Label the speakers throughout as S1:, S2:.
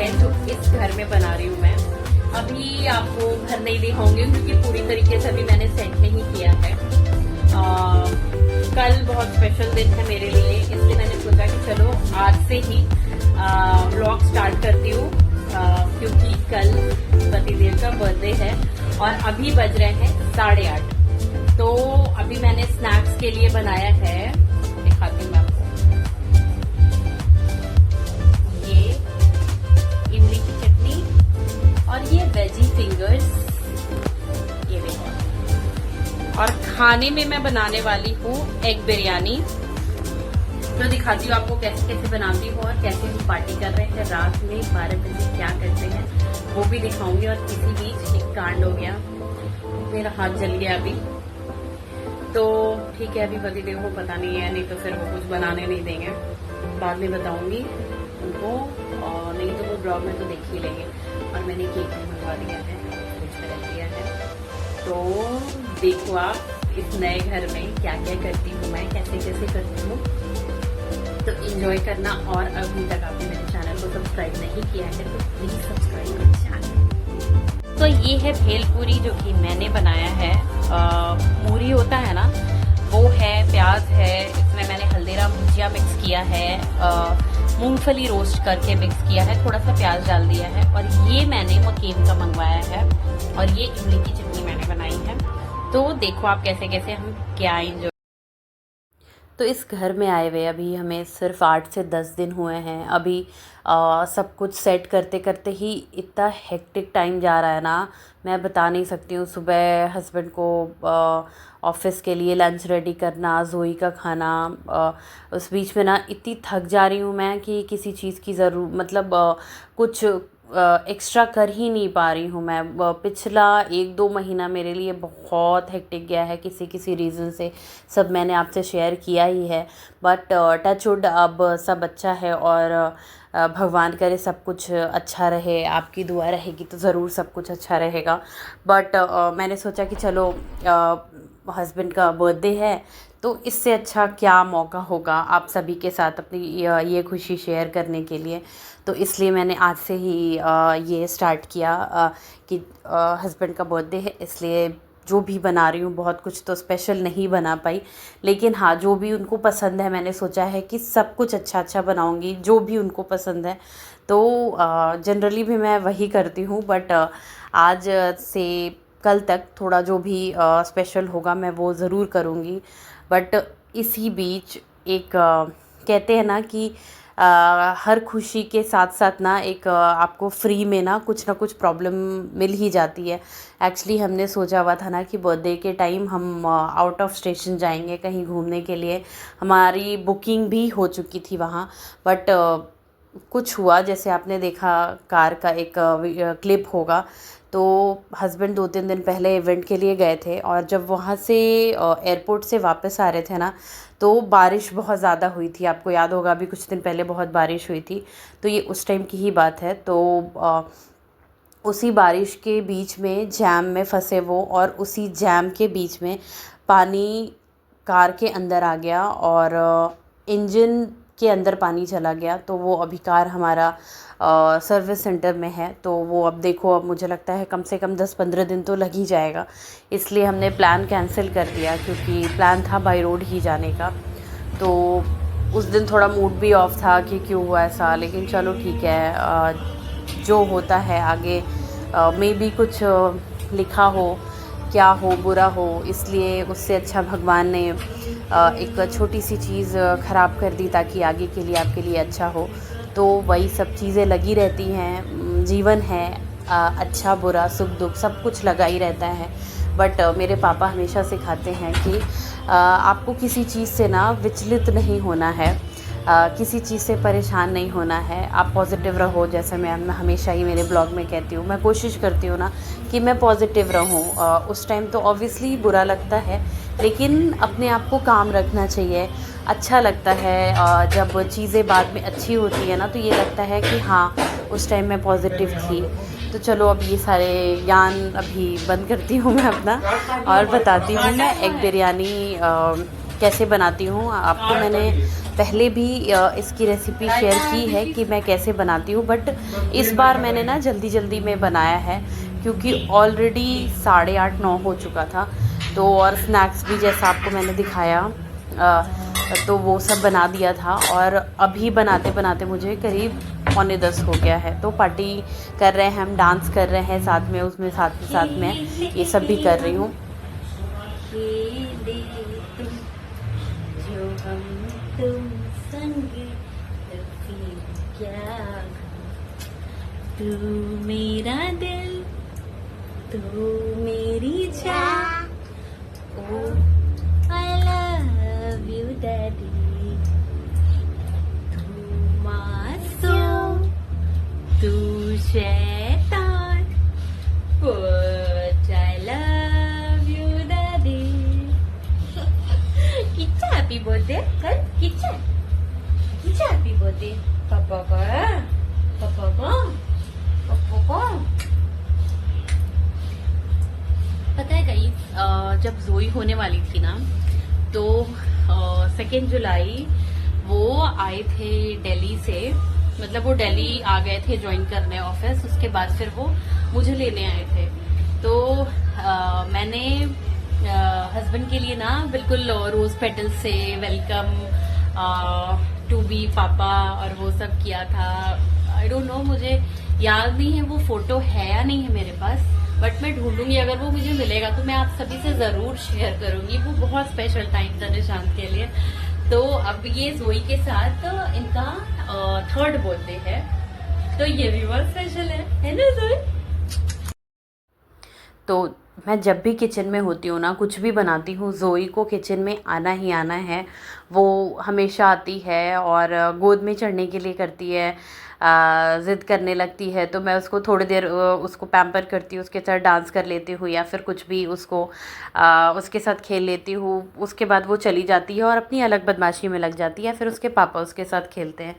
S1: है जो इस घर में बना रही हूँ मैं। अभी आपको घर नहीं दिखाऊंगी क्योंकि पूरी तरीके से अभी मैंने सेट नहीं किया है। कल बहुत स्पेशल दिन है मेरे लिए, इसलिए मैंने सोचा कि चलो आज से ही व्लॉग स्टार्ट करती हूँ, क्योंकि कल पतिदेव का बर्थडे है और अभी बज रहे हैं 8:30। तो अभी मैंने स्नैक्स के लिए बनाया है, दिखाती हूँ मैं आपको, ये इमली की चटनी और ये वेजी फिंगर्स, ये देखो। और खाने में मैं बनाने वाली हूँ एग बिरयानी। तो दिखाती हूँ आपको कैसे कैसे बनाती हूँ और कैसे हम पार्टी कर रहे हैं रात में 12 बजे, क्या करते हैं वो भी दिखाऊंगी। और किसी बीच एक कांड हो गया, मेरा हाथ जल गया अभी। तो ठीक है, अभी पतिदेव को पता नहीं है, नहीं तो फिर वो कुछ बनाने नहीं देंगे, बाद में बताऊंगी उनको, और नहीं तो वो ब्लॉग में तो देख ही लेंगे। और मैंने केक भी मंगवा दिया है, फ्रिज में रख दिया है। तो देखो आप इस नए घर में क्या क्या करती हूँ मैं, कैसे कैसे करती हूँ, तो एंजॉय करना। और अभी तक आपने मेरे चैनल को सब्सक्राइब नहीं किया है तो प्लीज सब्सक्राइब करें चैनल। तो ये है भेलपूरी जो कि मैंने बनाया है। मूरी होता है ना, वो है, प्याज है, इसमें मैंने हल्दीराम भुजिया मिक्स किया है, मूंगफली रोस्ट करके मिक्स किया है, थोड़ा सा प्याज डाल दिया है, और ये मैंने मकेन का मंगवाया है, और ये इमली की चटनी मैंने बनाई है। तो देखो आप कैसे कैसे हम क्या एंजॉय। तो इस घर में आए हुए अभी हमें सिर्फ 8 से 10 दिन हुए हैं। अभी सब कुछ सेट करते करते ही इतना हेक्टिक टाइम जा रहा है ना, मैं बता नहीं सकती हूँ। सुबह हस्बैंड को ऑफिस के लिए लंच रेडी करना, जोई का खाना, उस बीच में ना इतनी थक जा रही हूँ मैं कि किसी चीज़ की मतलब कुछ एक्स्ट्रा कर ही नहीं पा रही हूँ मैं। पिछला 1-2 महीना मेरे लिए बहुत हेक्टिक गया है किसी किसी रीज़न से, सब मैंने आपसे शेयर किया ही है। बट टच वुड अब सब अच्छा है, और भगवान करे सब कुछ अच्छा रहे, आपकी दुआ रहेगी तो ज़रूर सब कुछ अच्छा रहेगा। बट मैंने सोचा कि चलो हस्बैंड का बर्थडे है, तो इससे अच्छा क्या मौका होगा आप सभी के साथ अपनी ये खुशी शेयर करने के लिए। तो इसलिए मैंने आज से ही ये स्टार्ट किया कि हस्बैंड का बर्थडे है, इसलिए जो भी बना रही हूँ, बहुत कुछ तो स्पेशल नहीं बना पाई, लेकिन हाँ जो भी उनको पसंद है मैंने सोचा है कि सब कुछ अच्छा अच्छा बनाऊँगी, जो भी उनको पसंद है। तो जनरली भी मैं वही करती हूँ, बट आज से कल तक थोड़ा जो भी स्पेशल होगा मैं वो ज़रूर करूँगी। बट इसी बीच एक कहते हैं ना कि हर खुशी के साथ साथ ना एक आपको फ्री में ना कुछ प्रॉब्लम मिल ही जाती है। एक्चुअली हमने सोचा हुआ था ना कि बर्थडे के टाइम हम आउट ऑफ स्टेशन जाएंगे कहीं घूमने के लिए, हमारी बुकिंग भी हो चुकी थी वहाँ। बट कुछ हुआ, जैसे आपने देखा कार का एक क्लिप होगा, तो हस्बैंड 2-3 दिन पहले इवेंट के लिए गए थे, और जब वहाँ से एयरपोर्ट से वापस आ रहे थे ना, तो बारिश बहुत ज़्यादा हुई थी। आपको याद होगा अभी कुछ दिन पहले बहुत बारिश हुई थी, तो ये उस टाइम की ही बात है। तो उसी बारिश के बीच में जैम में फंसे वो, और उसी जैम के बीच में पानी कार के अंदर आ गया और इंजन के अंदर पानी चला गया। तो वो अभी कार हमारा सर्विस सेंटर में है, तो वो अब देखो, अब मुझे लगता है कम से कम 10-15 दिन तो लग ही जाएगा। इसलिए हमने प्लान कैंसिल कर दिया, क्योंकि प्लान था बाई रोड ही जाने का। तो उस दिन थोड़ा मूड भी ऑफ था कि क्यों हुआ ऐसा, लेकिन चलो ठीक है, जो होता है आगे मे बी कुछ लिखा हो, क्या हो बुरा हो, इसलिए उससे अच्छा भगवान ने एक छोटी सी चीज़ ख़राब कर दी ताकि आगे के लिए आपके लिए अच्छा हो। तो वही सब चीज़ें लगी रहती हैं, जीवन है, अच्छा बुरा सुख दुख सब कुछ लगा ही रहता है। बट मेरे पापा हमेशा सिखाते हैं कि आपको किसी चीज़ से ना विचलित नहीं होना है, किसी चीज़ से परेशान नहीं होना है, आप पॉजिटिव रहो। जैसे मैं हमेशा ही मेरे ब्लॉग में कहती हूँ, मैं कोशिश करती हूँ ना कि मैं पॉजिटिव रहूँ। उस टाइम तो ऑब्वियसली बुरा लगता है, लेकिन अपने आप को काम रखना चाहिए। अच्छा लगता है जब चीज़ें बाद में अच्छी होती है ना, तो ये लगता है कि हाँ उस टाइम मैं पॉजिटिव थी। तो चलो अब ये सारे ज्ञान अभी बंद करती हूँ मैं अपना, और बताती हूँ मैं एग बिरयानी कैसे बनाती हूँ। आपको मैंने पहले भी इसकी रेसिपी शेयर की है कि मैं कैसे बनाती हूँ, बट इस बार मैंने ना जल्दी जल्दी में बनाया है क्योंकि ऑलरेडी 8:30-9 हो चुका था। तो और स्नैक्स भी जैसा आपको मैंने दिखाया तो वो सब बना दिया था, और अभी बनाते बनाते मुझे करीब 9:45 हो गया है। तो पार्टी कर रहे हैं हम, डांस कर रहे हैं साथ में, उसमें साथ में ये सब भी कर रही हूँ। जो हम तुम संग क्या, तू मेरा दिल तू मेरी जान, ओ आई लव यू डैडी, तू मासूम तू शैतान, but I love you daddy. Kichcha happy birthday कर, किच्चा हैप्पी बर्थडे पापा को। पता है कहीं जब जोई होने वाली थी ना, तो 2 जुलाई वो आए थे दिल्ली से, मतलब वो दिल्ली आ गए थे ज्वाइन करने ऑफिस। उसके बाद फिर वो मुझे लेने आए थे। तो मैंने हस्बैंड के लिए ना बिल्कुल रोज पेटल से वेलकम टू बी पापा और वो सब किया था। आई डोंट नो, मुझे याद नहीं है वो फोटो है या नहीं है मेरे पास, बट मैं ढूंढूंगी। अगर वो मुझे मिलेगा तो मैं आप सभी से जरूर शेयर करूंगी। वो बहुत स्पेशल टाइम था निशांत के लिए। तो अब ये जोई के साथ इनका 3rd बर्थडे है, तो ये भी बहुत स्पेशल है ना जोई? तो मैं जब भी किचन में होती हूँ ना, कुछ भी बनाती हूँ, जोई को किचन में आना ही आना है। वो हमेशा आती है और गोद में चढ़ने के लिए करती है, ज़िद करने लगती है। तो मैं उसको थोड़ी देर उसको पैम्पर करती हूँ, उसके साथ डांस कर लेती हूँ या फिर कुछ भी उसको उसके साथ खेल लेती हूँ। उसके बाद वो चली जाती है और अपनी अलग बदमाशी में लग जाती है, फिर उसके पापा उसके साथ खेलते हैं।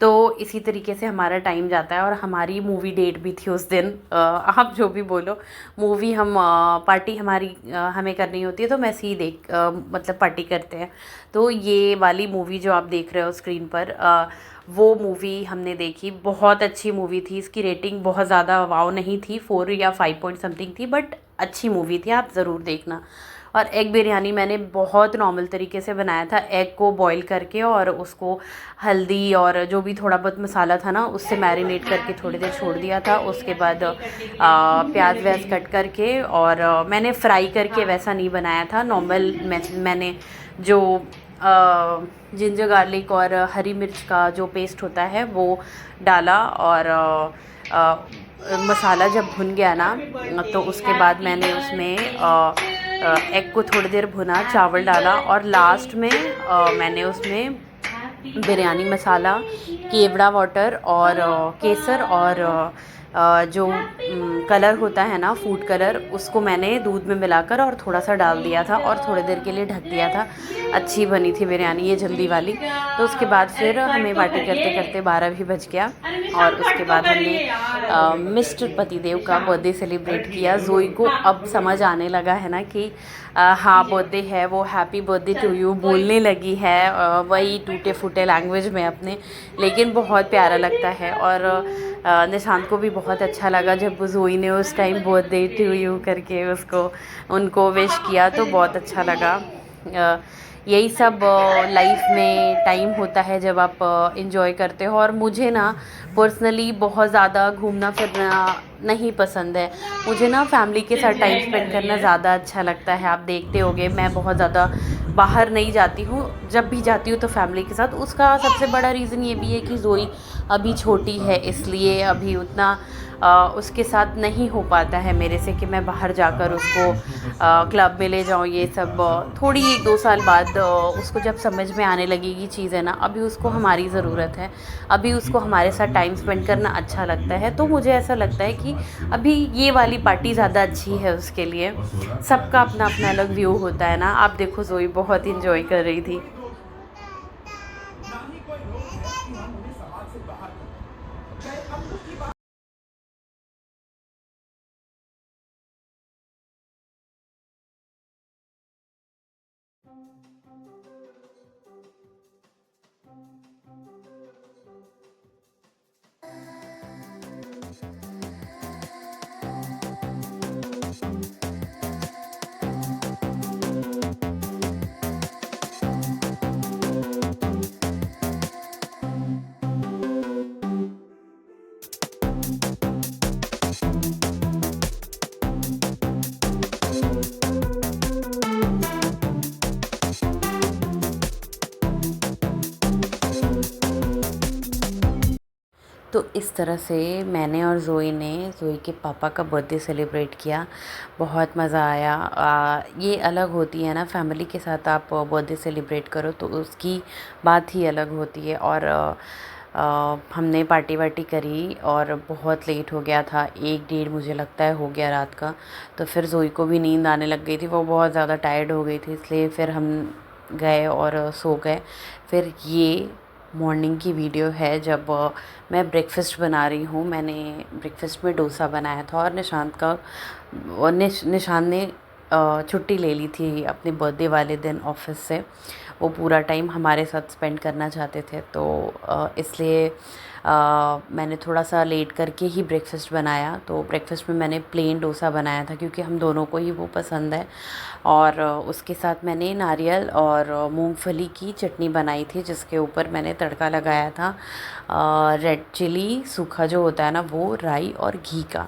S1: तो इसी तरीके से हमारा टाइम जाता है। और हमारी मूवी डेट भी थी उस दिन, आप जो भी बोलो, मूवी हम पार्टी हमारी हमें करनी होती है, तो मैं सी मतलब पार्टी करते हैं। तो ये वाली मूवी जो आप देख रहे हो स्क्रीन पर, वो मूवी हमने देखी। बहुत अच्छी मूवी थी। इसकी रेटिंग बहुत ज़्यादा वाव नहीं थी, 4 या 5 पॉइंट समथिंग थी, बट अच्छी मूवी थी, आप ज़रूर देखना। और एग बिरयानी मैंने बहुत नॉर्मल तरीके से बनाया था, एग को बॉईल करके और उसको हल्दी और जो भी थोड़ा बहुत मसाला था ना उससे मैरिनेट करके थोड़ी देर छोड़ दिया था। उसके बाद प्याज व्याज कट करके, और मैंने फ्राई करके वैसा नहीं बनाया था, नॉर्मल मैंने जो जिंजर गार्लिक और हरी मिर्च का जो पेस्ट होता है वो डाला। और मसाला जब भुन गया ना, तो उसके बाद मैंने उसमें एग को थोड़ी देर भुना, चावल डाला, और लास्ट में मैंने उसमें बिरयानी मसाला, केवड़ा वाटर और केसर और जो कलर होता है ना, फूड कलर, उसको मैंने दूध में मिलाकर और थोड़ा सा डाल दिया था और थोड़ी देर के लिए ढक दिया था। अच्छी बनी थी बिरयानी ये, जल्दी वाली। तो उसके बाद फिर हमें पार्टी करते करते 12 भी बज गया, और उसके बाद हमने मिस्टर पतिदेव का बर्थडे सेलिब्रेट किया। जोई को अब समझ आने लगा है ना कि हाँ बर्थडे है, वो हैप्पी बर्थडे टू यू बोलने लगी है, वही टूटे फूटे लैंग्वेज में अपने, लेकिन बहुत प्यारा लगता है। और निशांत को भी बहुत अच्छा लगा जब जोई ने उस टाइम बर्थडे टू यू करके उनको विश किया, तो बहुत अच्छा लगा। यही सब लाइफ में टाइम होता है जब आप इंजॉय करते हो। और मुझे ना पर्सनली बहुत ज़्यादा घूमना फिरना नहीं पसंद है। मुझे ना फैमिली के साथ टाइम स्पेंड करना ज़्यादा अच्छा लगता है। आप देखते होगे मैं बहुत ज़्यादा बाहर नहीं जाती हूँ, जब भी जाती हूँ तो फैमिली के साथ। उसका सबसे बड़ा रीज़न ये भी है कि जोई अभी छोटी है, इसलिए अभी उतना उसके साथ नहीं हो पाता है मेरे से कि मैं बाहर जाकर उसको क्लब में ले जाऊँ। ये सब थोड़ी 1-2 साल बाद उसको जब समझ में आने लगेगी चीज़ें ना, अभी उसको हमारी ज़रूरत है, अभी उसको हमारे साथ टाइम स्पेंड करना अच्छा लगता है। तो मुझे ऐसा लगता है कि अभी ये वाली पार्टी ज़्यादा अच्छी है उसके लिए। सबका अपना अपना अलग व्यू होता है ना। आप देखो जोई बहुत इंजॉय कर रही थी। तो इस तरह से मैंने और ज़ोई ने ज़ोई के पापा का बर्थडे सेलिब्रेट किया। बहुत मज़ा आया। ये अलग होती है ना, फैमिली के साथ आप बर्थडे सेलिब्रेट करो तो उसकी बात ही अलग होती है। और हमने पार्टी वार्टी करी और बहुत लेट हो गया था, 1 डेढ़ मुझे लगता है हो गया रात का। तो फिर ज़ोई को भी नींद आने लग गई थी, वो बहुत ज़्यादा टायर्ड हो गई थी, इसलिए फिर हम गए और सो गए। फिर ये मॉर्निंग की वीडियो है जब मैं ब्रेकफ़ास्ट बना रही हूँ। मैंने ब्रेकफ़ास्ट में डोसा बनाया था और निशान ने छुट्टी ले ली थी अपने बर्थडे वाले दिन ऑफिस से। वो पूरा टाइम हमारे साथ स्पेंड करना चाहते थे, तो इसलिए मैंने थोड़ा सा लेट करके ही ब्रेकफ़ास्ट बनाया। तो ब्रेकफ़ास्ट में मैंने प्लेन डोसा बनाया था क्योंकि हम दोनों को ही वो पसंद है। और उसके साथ मैंने नारियल और मूंगफली की चटनी बनाई थी, जिसके ऊपर मैंने तड़का लगाया था रेड चिली सूखा जो होता है ना, वो राई और घी का।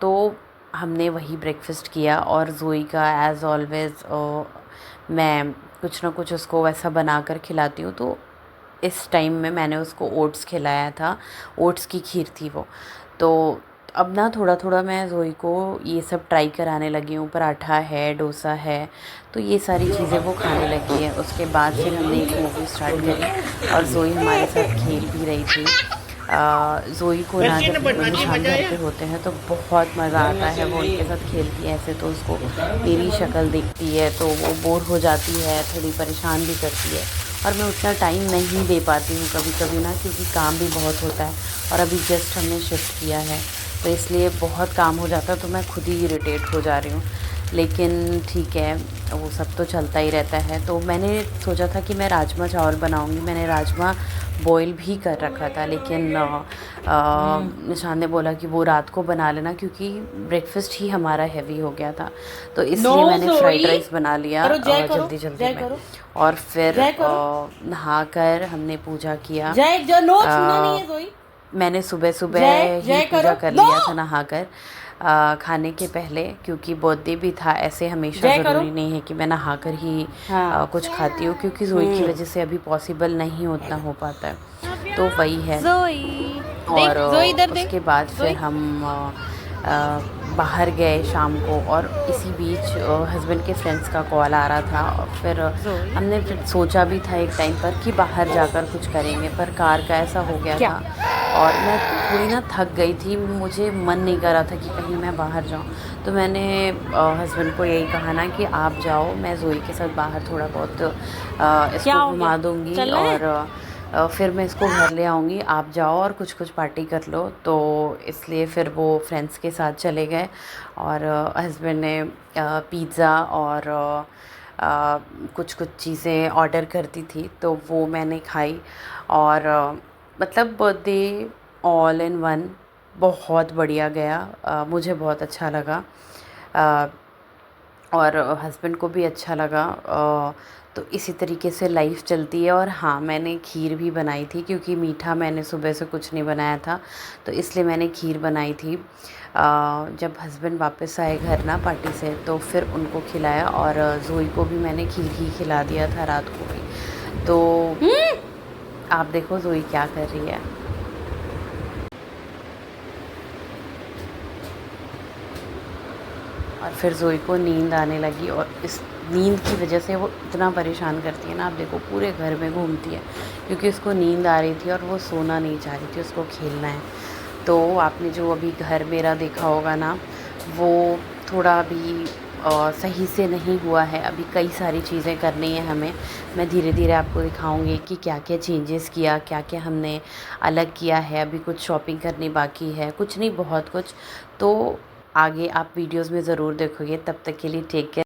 S1: तो हमने वही ब्रेकफ़ास्ट किया। और ज़ोई का एज़ ऑलवेज़ मैं कुछ ना कुछ उसको वैसा बना कर खिलाती हूँ। तो इस टाइम में मैंने उसको ओट्स खिलाया था, ओट्स की खीर थी वो। तो अब ना थोड़ा थोड़ा मैं ज़ोई को ये सब ट्राई कराने लगी हूँ। पराठा है, डोसा है, तो ये सारी चीज़ें वो खाने लगी है। उसके बाद फिर हमने एक मूवी स्टार्ट करी और ज़ोई हमारे साथ खेल भी रही थी। ज़ोई को ना जब निशान घर पे होते हैं तो बहुत मज़ा आता है, वो उनके साथ खेलती है। ऐसे तो उसको मेरी शक्ल दिखती है तो वो बोर हो जाती है, थोड़ी परेशान भी करती है। और मैं उतना टाइम नहीं दे पाती हूँ कभी कभी ना, क्योंकि काम भी बहुत होता है। और अभी जस्ट हमने शिफ्ट किया है तो इसलिए बहुत काम हो जाता है, तो मैं खुद ही इरिटेट हो जा रही हूँ। लेकिन ठीक है, वो सब तो चलता ही रहता है। तो मैंने सोचा था कि मैं राजमा चावल बनाऊँगी। मैंने राजमा बॉईल भी कर रखा था, लेकिन निशान ने बोला कि वो रात को बना लेना क्योंकि ब्रेकफास्ट ही हमारा हैवी हो गया था। तो इसलिए मैंने फ्राइड राइस बना लिया जल्दी जल्दी में। और फिर नहा कर हमने पूजा किया। मैंने सुबह सुबह ही पूजा कर लिया था नहाकर खाने के पहले, क्योंकि बर्थडे भी था। ऐसे हमेशा ज़रूरी नहीं है कि मैं नहाकर ही कुछ खाती हूँ, क्योंकि ज़ोई की वजह से अभी पॉसिबल नहीं उतना हो पाता है। तो वही है। और उसके बाद फिर हम बाहर गए शाम को। और इसी बीच हस्बैंड के फ्रेंड्स का कॉल आ रहा था। और फिर हमने फिर सोचा भी था एक टाइम पर कि बाहर जाकर कुछ करेंगे, पर कार का ऐसा हो गया था और मैं थोड़ी ना थक गई थी, मुझे मन नहीं कर रहा था कि कहीं मैं बाहर जाऊं। तो मैंने हस्बैंड को यही कहा ना कि आप जाओ, मैं ज़ोई के साथ बाहर थोड़ा बहुत इसको घुमा दूँगी और फिर मैं इसको घर ले आऊँगी, आप जाओ और कुछ कुछ पार्टी कर लो। तो इसलिए फिर वो फ्रेंड्स के साथ चले गए और हस्बैंड ने पिज़्ज़ा और कुछ कुछ चीज़ें ऑर्डर कर दी थी, तो वो मैंने खाई। और मतलब बर्थडे ऑल इन वन बहुत बढ़िया गया। मुझे बहुत अच्छा लगा और हस्बैंड को भी अच्छा लगा। तो इसी तरीके से लाइफ चलती है। और हाँ, मैंने खीर भी बनाई थी क्योंकि मीठा मैंने सुबह से कुछ नहीं बनाया था, तो इसलिए मैंने खीर बनाई थी। जब हस्बैंड वापस आए घर ना पार्टी से, तो फिर उनको खिलाया और ज़ोई को भी मैंने खीर ही खिला दिया था रात को भी। तो आप देखो ज़ोई क्या कर रही है। और फिर ज़ोई को नींद आने लगी और इस नींद की वजह से वो इतना परेशान करती है ना, आप देखो पूरे घर में घूमती है क्योंकि उसको नींद आ रही थी और वो सोना नहीं चाह रही थी, उसको खेलना है। तो आपने जो अभी घर मेरा देखा होगा ना, वो थोड़ा अभी सही से नहीं हुआ है। अभी कई सारी चीज़ें करनी है हमें। मैं धीरे धीरे आपको दिखाऊंगी कि क्या क्या चेंजेस किया, क्या क्या हमने अलग किया है। अभी कुछ शॉपिंग करनी बाकी है, कुछ नहीं बहुत कुछ। तो आगे आप वीडियोस में ज़रूर देखोगे। तब तक के लिए टेक केयर।